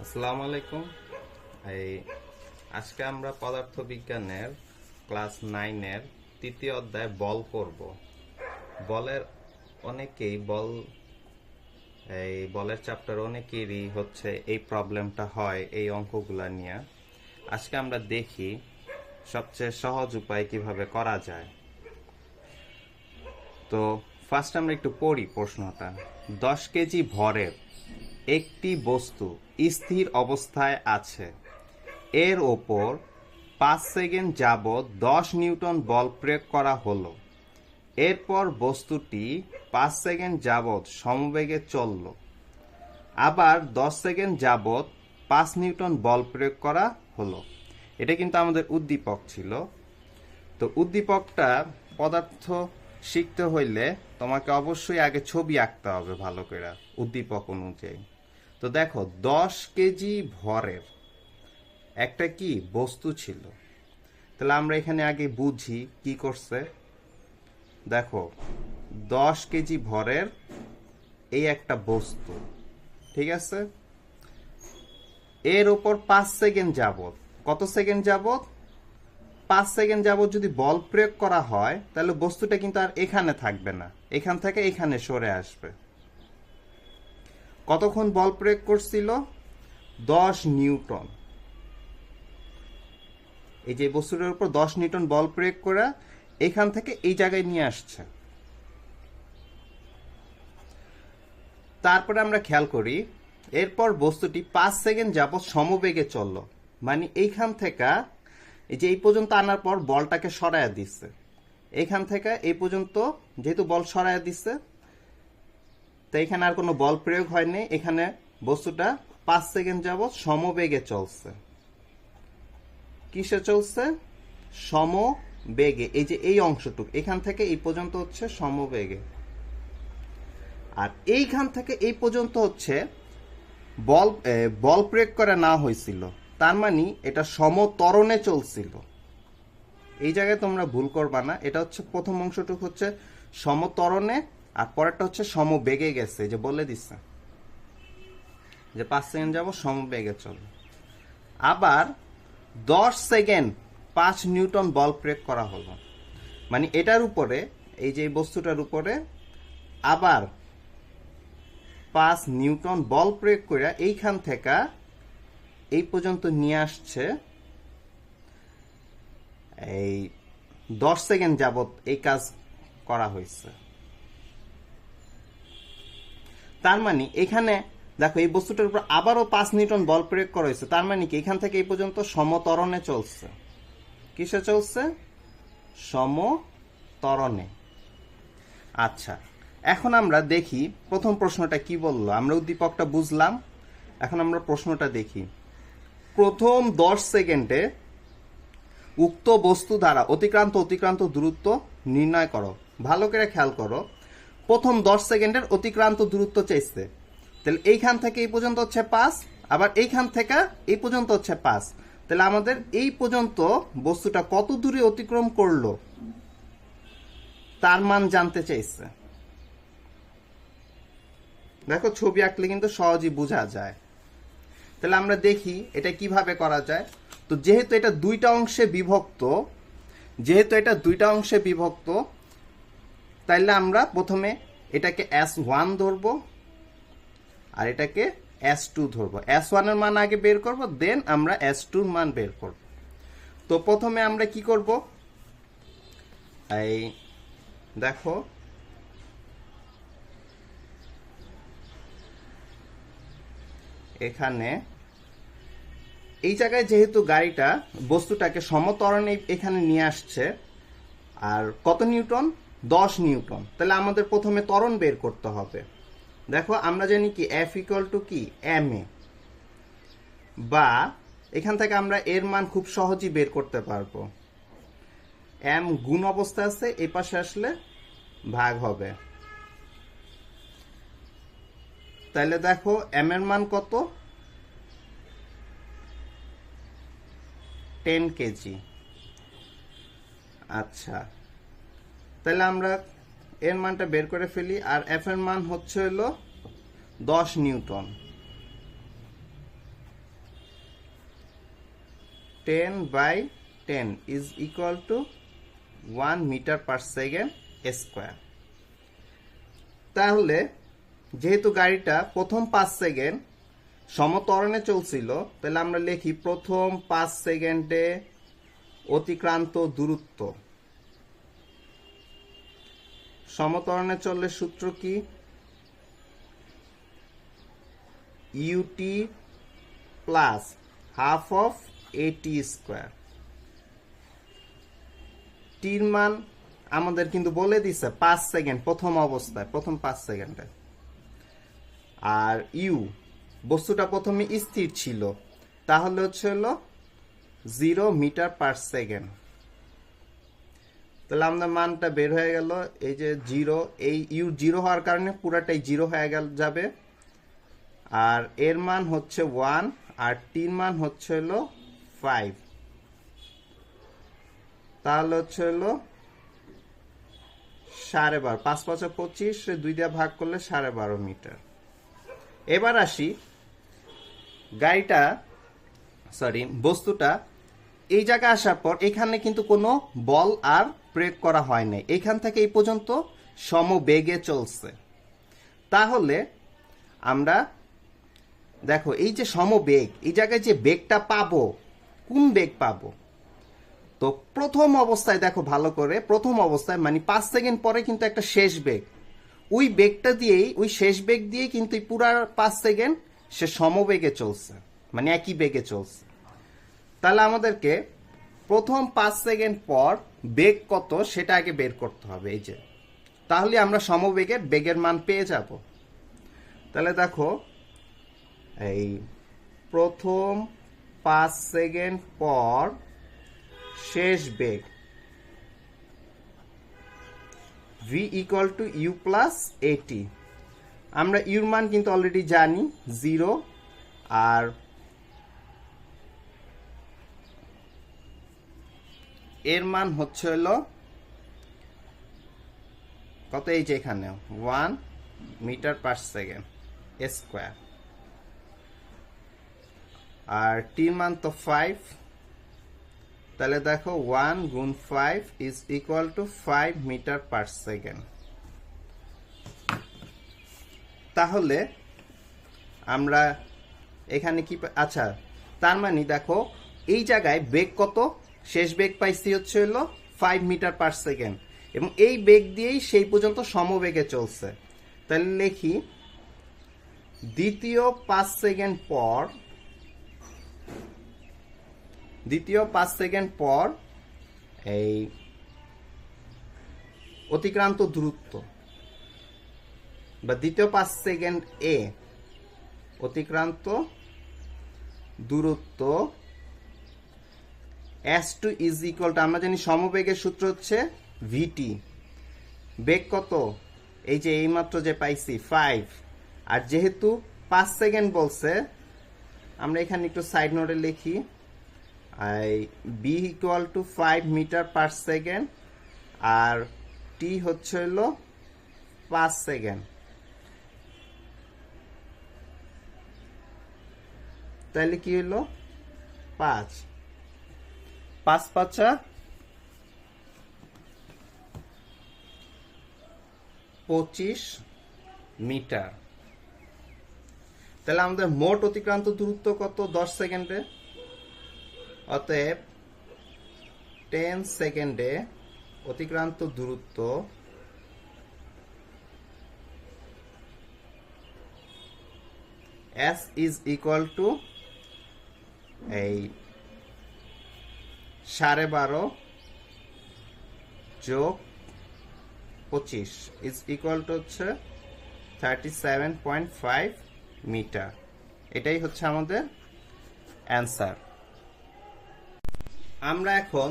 আসসালামু আলাইকুম। এই আজকে আমরা পদার্থবিজ্ঞানের ক্লাস 9-এর তৃতীয় অধ্যায় বল করব। বলের অনেকেই বলের চ্যাপ্টার অনেকেরই হচ্ছে এই প্রবলেমটা হয় এই অঙ্কগুলা নিয়ে। আজকে আমরা দেখি সবচেয়ে সহজ উপায় কিভাবে করা যায়। তো ফার্স্ট আমরা একটু পড়ি প্রশ্নটা। 10 কেজি ভরের একটি বস্তু স্থির অবস্থায় আছে, এর ওপর 5 সেকেন্ড যাবৎ 10 নিউটন বল প্রয়োগ করা হলো। এরপর বস্তুটি 5 সেকেন্ড যাবৎ সমবেগে চলল। আবার 10 সেকেন্ড যাবৎ 5 নিউটন বল প্রয়োগ করা হলো। এটা কিন্তু আমাদের উদ্দীপক ছিল। তো উদ্দীপকটা পদার্থ শিখতে হইলে তোমাকে অবশ্যই আগে ছবি আঁকতে হবে ভালো করে উদ্দীপক অনুযায়ী। তো দেখো 10 কেজি ভরের একটা কি বস্তু ছিল। তাহলে আমরা এখানে আগে বুঝি কি করছে। দেখো 10 কেজি ভরের এই একটা বস্তু, ঠিক আছে। এর উপর 5 সেকেন্ড যাবত, কত সেকেন্ড যাবত? 5 সেকেন্ড যাবত যদি বল প্রয়োগ করা হয় তাহলে বস্তুটা কিন্তু আর এখানে থাকবে না, এখান থেকে এখানে সরে আসবে। কতক্ষণ বল প্রয়োগ করছিল? 10 নিউটন। এই যে বস্তুটার উপর 10 নিউটন বল প্রয়োগ করে এখান থেকে এই জায়গায় নিয়ে আসছে। তারপরে আমরা খেয়াল করি, এরপর বস্তুটি 5 সেকেন্ড যাবৎ সমবেগে চলল। মানে এইখান থেকে এই যে এই পর্যন্ত আনার পর বলটাকে সরাইয়া দিচ্ছে। এখান থেকে এই পর্যন্ত যেহেতু বল সরাইয়া দিচ্ছে, তো এখানে আর কোনো বল প্রয়োগ হয়নি। এখানে বস্তুটা 5 সেকেন্ড যাবৎ সমবেগে চলছে। কিসে চলছে? সমবেগে। এই যে এই অংশটুকু এখান থেকে এই পর্যন্ত হচ্ছে সমবেগে, আর এইখান থেকে এই পর্যন্ত হচ্ছে বল প্রয়োগ করা না হয়েছিল। তার মানে এটা সমত্বরণে চলছিল। এই জায়গায় তোমরা ভুল করবা না। এটা হচ্ছে প্রথম অংশটুকু হচ্ছে সমত্বরণে, আর পরেরটা হচ্ছে সমবেগে গেছে। যে বলে দিচ্ছে যে 5 সেকেন্ড যাব সমবেগে চলে। আবার 10 সেকেন্ড 5 নিউটন বল প্রয়োগ করা হলো। মানে এটার উপরে, এই যে বস্তুটার উপরে আবার 5 নিউটন বল প্রয়োগ করে এইখান থেকে এই পর্যন্ত নিয়ে আসছে। এই 10 সেকেন্ড যাবত এই কাজ করা হয়েছে। তার মানে এখানে দেখো এই বস্তুটার উপর আবারও 5 নিউটন বল প্রয়োগ করা হয়েছে। তার মানে কি এখান থেকে এই পর্যন্ত সমত্বরণে চলছে। কিসে চলছে? সমত্বরণে। আচ্ছা, এখন আমরা দেখি প্রথম প্রশ্নটা কি বললো। আমরা উদ্দীপকটা বুঝলাম, এখন আমরা প্রশ্নটা দেখি। প্রথম 10 সেকেন্ডে উক্ত বস্তু দ্বারা অতিক্রান্ত দূরত্ব নির্ণয় করো। ভালো করে খেয়াল করো, প্রথম 10 সেকেন্ডের অতিক্রান্ত দূরত্ব চাইছে। তাহলে এইখান থেকে এই পর্যন্ত হচ্ছে 5, আবার এইখান থেকে এই পর্যন্ত হচ্ছে 5। তাহলে আমাদের এই পর্যন্ত বস্তুটা কত দূরে অতিক্রম করলো তার মান জানতে চাইছে। দেখো ছবি আঁকলে কিন্তু সহজেই বোঝা যায়। তাহলে আমরা দেখি এটা কিভাবে করা যায়। তো যেহেতু এটা দুইটা অংশে বিভক্ত, তাইলে আমরা প্রথমে এটাকে S1 ধরবো আর এটাকে S2 ধরবো। S1 এর মান আগে বের করব, দেন আমরা S2 এর মান বের করব। তো প্রথমে আমরা কি করব, এই দেখো এখানে এই জায়গায় যেহেতু গাড়িটা বস্তুটাকে সমত্বরণে এখানে নিয়ে আসছে, আর কত নিউটন? 10 নিউটন। তাহলে আমাদের প্রথমে ত্বরণ বের করতে হবে। দেখো আমরা জানি কি F ইকুয়াল টু কি ma, বা এখান থেকে আমরা এর মান খুব সহজেই বের করতে পারবো। m গুণ অবস্থা আছে, এই পাশে আসলে ভাগ হবে। তাহলে দেখো m এর মান কত? 10 কেজি। আচ্ছা, তাহলে আমরা এর মানটা বের করে ফেলি। আর এফ এর মান হচ্ছে হলো 10 newton. 10/10 is equal to 1 metre per second square. তাহলে যেহেতু গাড়িটা প্রথম 5 সেকেন্ড সমত্বরণে চলছিল, তাহলে আমরা লিখি প্রথম 5 সেকেন্ডে অতিক্রান্ত দূরত্ব। সমত্বরণে চললে সূত্র কি? ইউটি প্লাস হাফ অফ এটি স্কোয়ার। টির মান আমাদের কিন্তু বলে দিছে 5 সেকেন্ড প্রথম অবস্থায়, প্রথম 5 সেকেন্ডে। আর ইউ বস্তুটা প্রথমে স্থির ছিল, তাহলে হচ্ছে হলো 0 মিটার পার সেকেন্ড। তাহলে আমাদের মানটা বের হয়ে গেল, এই যে 0, এই ইউ 0 হওয়ার কারণে পুরাটাই 0 হয়ে যাবে। আর এর মান হচ্ছে 1 আর টির মান হচ্ছে হলো 5। তাহলে হচ্ছে হলো 12.5, 5 5 25, 2 দিয়ে ভাগ করলে 12.5 মিটার। এবার আসি বস্তুটা এই জায়গায় আসার পর এখানে কিন্তু কোনো বল আর প্রয়োগ করা হয় নাই, এখান থেকে এই পর্যন্ত সমবেগে চলছে। তাহলে আমরা দেখো এই যে সমবেগ, এই জায়গায় যে বেগটা পাবো, কোন বেগ পাবো? তো প্রথম অবস্থায় দেখো ভালো করে, প্রথম অবস্থায় মানে 5 সেকেন্ড পরে কিন্তু একটা শেষ বেগ, ওই বেগটা দিয়েই, ওই শেষ বেগ দিয়ে কিন্তু পুরা 5 সেকেন্ড সে সমবেগে চলছে, মানে একই বেগে চলছে। তাহলে আমাদেরকে প্রথম 5 সেকেন্ড পর বেগ কত সেটা আগে বের করতে হবে, এই যে, তাহলে আমরা সমবেগের বেগের মান পেয়ে যাব। তাহলে দেখো এই প্রথম 5 সেকেন্ড পর শেষ বেগ v equal to u plus এটি। আমরা ইউর মান কিন্তু অলরেডি জানি 0, আর এর মান হচ্ছে হলো কত, এই যে এখানে 1 মিটার পার সেকেন্ড স্কোয়ার। আর টির মান তো 5, তাহলে দেখো 1 গুণ 5 is equal to 5 metre per second. তাহলে আমরা এখানে কি, আচ্ছা, তার মানে দেখো এই জায়গায় বেগ কত, শেষ বেগ পাইছি হচ্ছে হলো 5 মিটার পার সেকেন্ড, এবং এই বেগ দিয়েই সেই পর্যন্ত সমবেগে চলছে। তাহলে লিখি দ্বিতীয় 5 সেকেন্ড পর এই অতিক্রান্ত দূরত্ব, বা দ্বিতীয় 5 সেকেন্ড এ অতিক্রান্ত দূরত্ব S2 ইজ ইকুয়াল টু, আমরা জানি সমবেগের সূত্র হচ্ছে ভিটি। বেগ কত, এই যে এইমাত্র যে পাইছি 5, আর যেহেতু 5 সেকেন্ড বলছে, আমরা এখানে একটু সাইড নোটে লিখি B equal to 5 metre per second, আর টি হচ্ছে হলো 5 সেকেন্ড। তাহলে কি হলো 5 5 5 25 মিটার। তাহলে আমাদের মোট অতিক্রান্ত দূরত্ব কত 10 সেকেন্ডে? অতএব 10 সেকেন্ডে অতিক্রান্ত দূরত্ব S ইজ ইকুয়াল টু এই 12.5 যোগ 25 ইজ ইকুয়াল টু হচ্ছে 37.5 মিটার। এটাই হচ্ছে আমাদের অ্যান্সার। আমরা এখন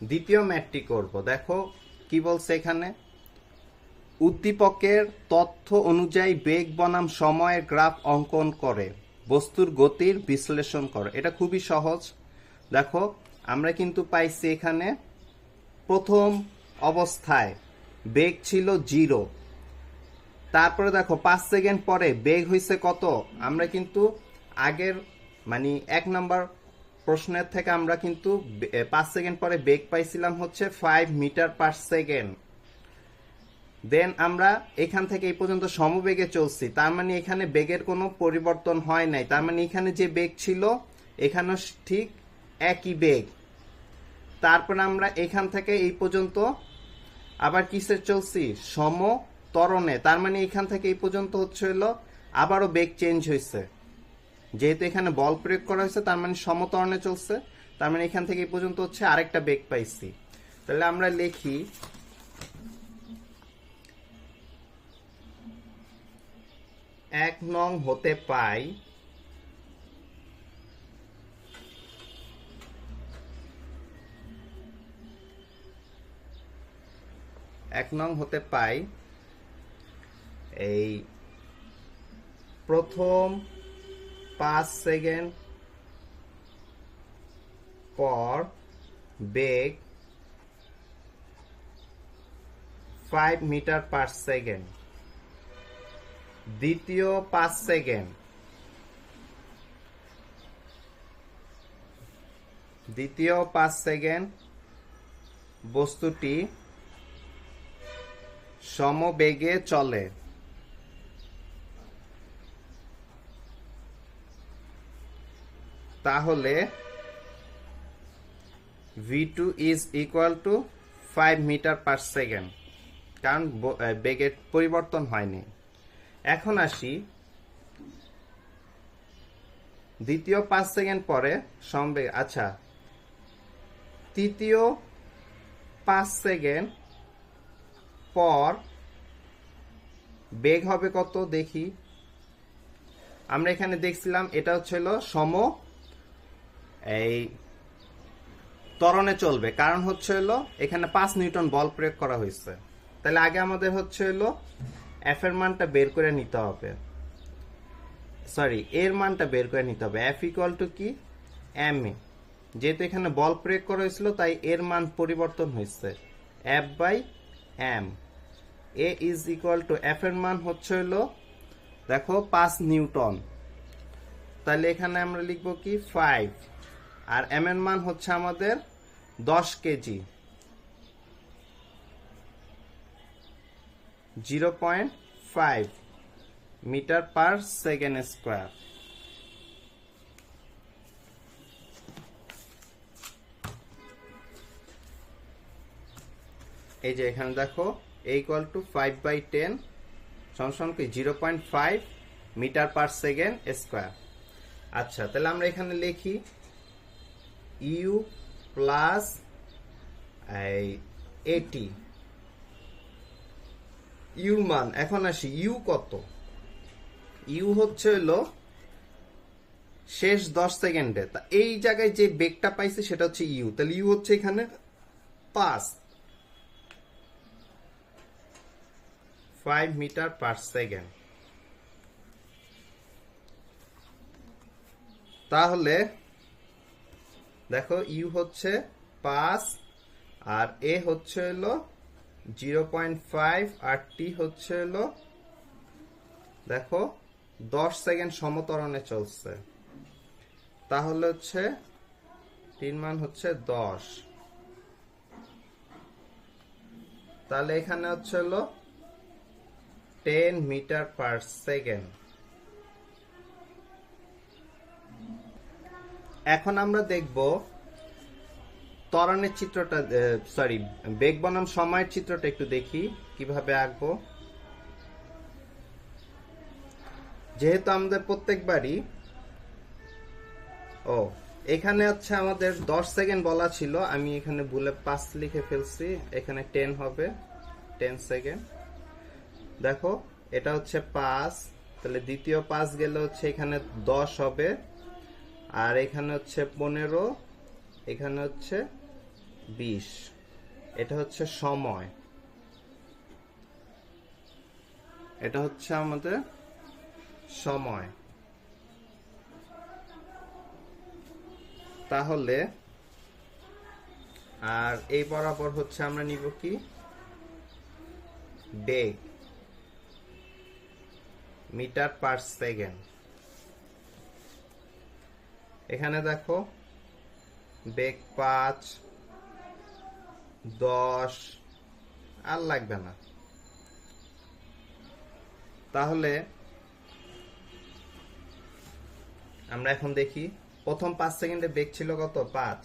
দ্বিতীয় ম্যাথটি করব। দেখো কি বলছে এখানে, উদ্দীপকের তথ্য অনুযায়ী বেগ বনাম সময়ের গ্রাফ অঙ্কন করে বস্তুর গতির বিশ্লেষণ করে। এটা খুবই সহজ। দেখো আমরা কিন্তু পাইছি এখানে প্রথম অবস্থায় বেগ ছিল 0, তারপরে দেখো 5 সেকেন্ড পরে বেগ হয়েছে কত, আমরা কিন্তু আগের মানে 1 নম্বর প্রশ্নের থেকে আমরা কিন্তু 5 সেকেন্ড পরে বেগ পাইছিলাম হচ্ছে 5 মিটার পার সেকেন্ড। দেন আমরা এখান থেকে এই পর্যন্ত সমবেগে চলছি, তার মানে এখানে বেগের কোনো পরিবর্তন হয় নাই, তার মানে এখানে যে বেগ ছিল এখানেও ঠিক একই বেগ। তারপর আমরা এখান থেকে এই পর্যন্ত আবার কিসে চলছি, সমত্বরণে, তার মানে এখান থেকে এই পর্যন্ত হচ্ছে হলো আবারও বেগ চেঞ্জ হয়েছে, যেহেতু এখানে বল প্রয়োগ করা হয়েছে তার মানে সমত্বরণে চলছে, তার মানে এখান থেকে এই পর্যন্ত হচ্ছে আরেকটা বেগ পাইছি। তাহলে আমরা লিখি 1 নং হতে পাই 1 নং হতে পাই এই প্রথম 5 সেকেন্ড পর বেগ 5 মিটার পার সেকেন্ড। দ্বিতীয় 5 সেকেন্ড, দ্বিতীয় 5 সেকেন্ড বস্তুটি সমবেগে চলে। তাহলে v2 is equal to 5 metre per second, কারণ বেগের পরিবর্তন হয়নি। এখন আসি দ্বিতীয় 5 সেকেন্ড পরে সমবেগ, আচ্ছা তৃতীয় 5 সেকেন্ড পর বেগ হবে কত দেখি। আমরা এখানে দেখছিলাম এটা হচ্ছে হলো এই ত্বরণে চলবে, কারণ হচ্ছে হলো এখানে 5 নিউটন বল প্রয়োগ করা হয়েছে। তাহলে আগে আমাদের হচ্ছে হলো এফ এর মানটা বের করে নিতে হবে, সরি এর মানটা বের করে নিতে হবে। এফ ইকুয়াল টু কি, এম এ, যেহেতু এখানে বল প্রয়োগ করা হয়েছিল তাই এর মান পরিবর্তন হয়েছে, F by M. A is equal to, F এর মান হচ্ছে হলো দেখো 5 নিউটন, তাহলে এখানে আমরা লিখবো কি 5, আর এম এর মান হচ্ছে আমাদের 10 KG, 0.5 metre per second square. এই যে এখানে দেখো ইকুয়াল টু 5/10 সমান কি 0.5 মিটার পার সেকেন্ড স্কোয়ার। আচ্ছা তাহলে আমরা এখানে লিখি ইউ প্লাস এটি, ইউ মান। এখন আসি ইউ কত, ইউ হচ্ছে হলো শেষ 10 সেকেন্ডে, তা এই জায়গায় যে বেগটা পাইছে সেটা হচ্ছে ইউ, তাহলে ইউ হচ্ছে এখানে 5 মিটার পার সেকেন্ড। তাহলে দেখো ইউ হচ্ছে 5 আর এ হচ্ছে হলো 0.5 আর টি হচ্ছে হলো দেখো 10 সেকেন্ড সমত্বরণে চলছে, তাহলে হচ্ছে তিন মান হচ্ছে 10, তাহলে এখানে হচ্ছে হলো 10 মিটার পার সেকেন্ড। এখন আমরা দেখব ত্বরণের চিত্রটা, সরি বেগ বনাম সময়ের চিত্রটা একটু দেখি কিভাবে আঁকবো। যেহেতু আমাদের প্রত্যেকবারই এখানে হচ্ছে আমাদের 10 সেকেন্ড বলা ছিল, আমি এখানে ভুলে 5 লিখে ফেলছি, এখানে 10 হবে, 10 সেকেন্ড। দেখো এটা হচ্ছে 5, তাহলে দ্বিতীয় 5 গেলে হচ্ছে এখানে 10 হবে, আর এখানে হচ্ছে 15, এখানে হচ্ছে 20, এটা হচ্ছে সময়, এটা হচ্ছে আমাদের সময়। তাহলে আর এই বরাবর হচ্ছে আমরা নিব কি বেগ, মিটার পার সেকেন্ড। এখানে দেখো বেগ 5, 10, আর লাগবে না। তাহলে আমরা এখন দেখি প্রথম 5 সেকেন্ডে বেগ ছিল কত 5,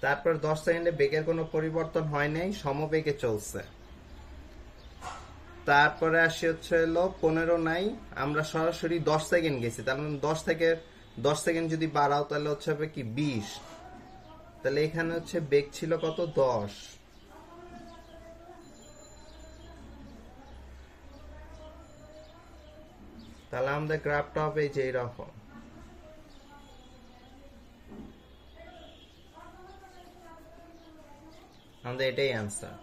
তারপর 10 সেকেন্ডে বেগের কোনো পরিবর্তন হয় নাই, সমবেগে চলছে। তারপরে আসি হচ্ছে হলো 15 নাই, আমরা সরাসরি 10 সেকেন্ড গেছি, তার মানে 10 থেকে 10 সেকেন্ড যদি বাড়াও তাহলে হচ্ছে হবে কি 20, তাহলে এখানে হচ্ছে বেগ ছিল কত 10। তাহলে আমাদের গ্রাফটা হবে এই যে এরকম। আমাদের এটাই অ্যান্সার।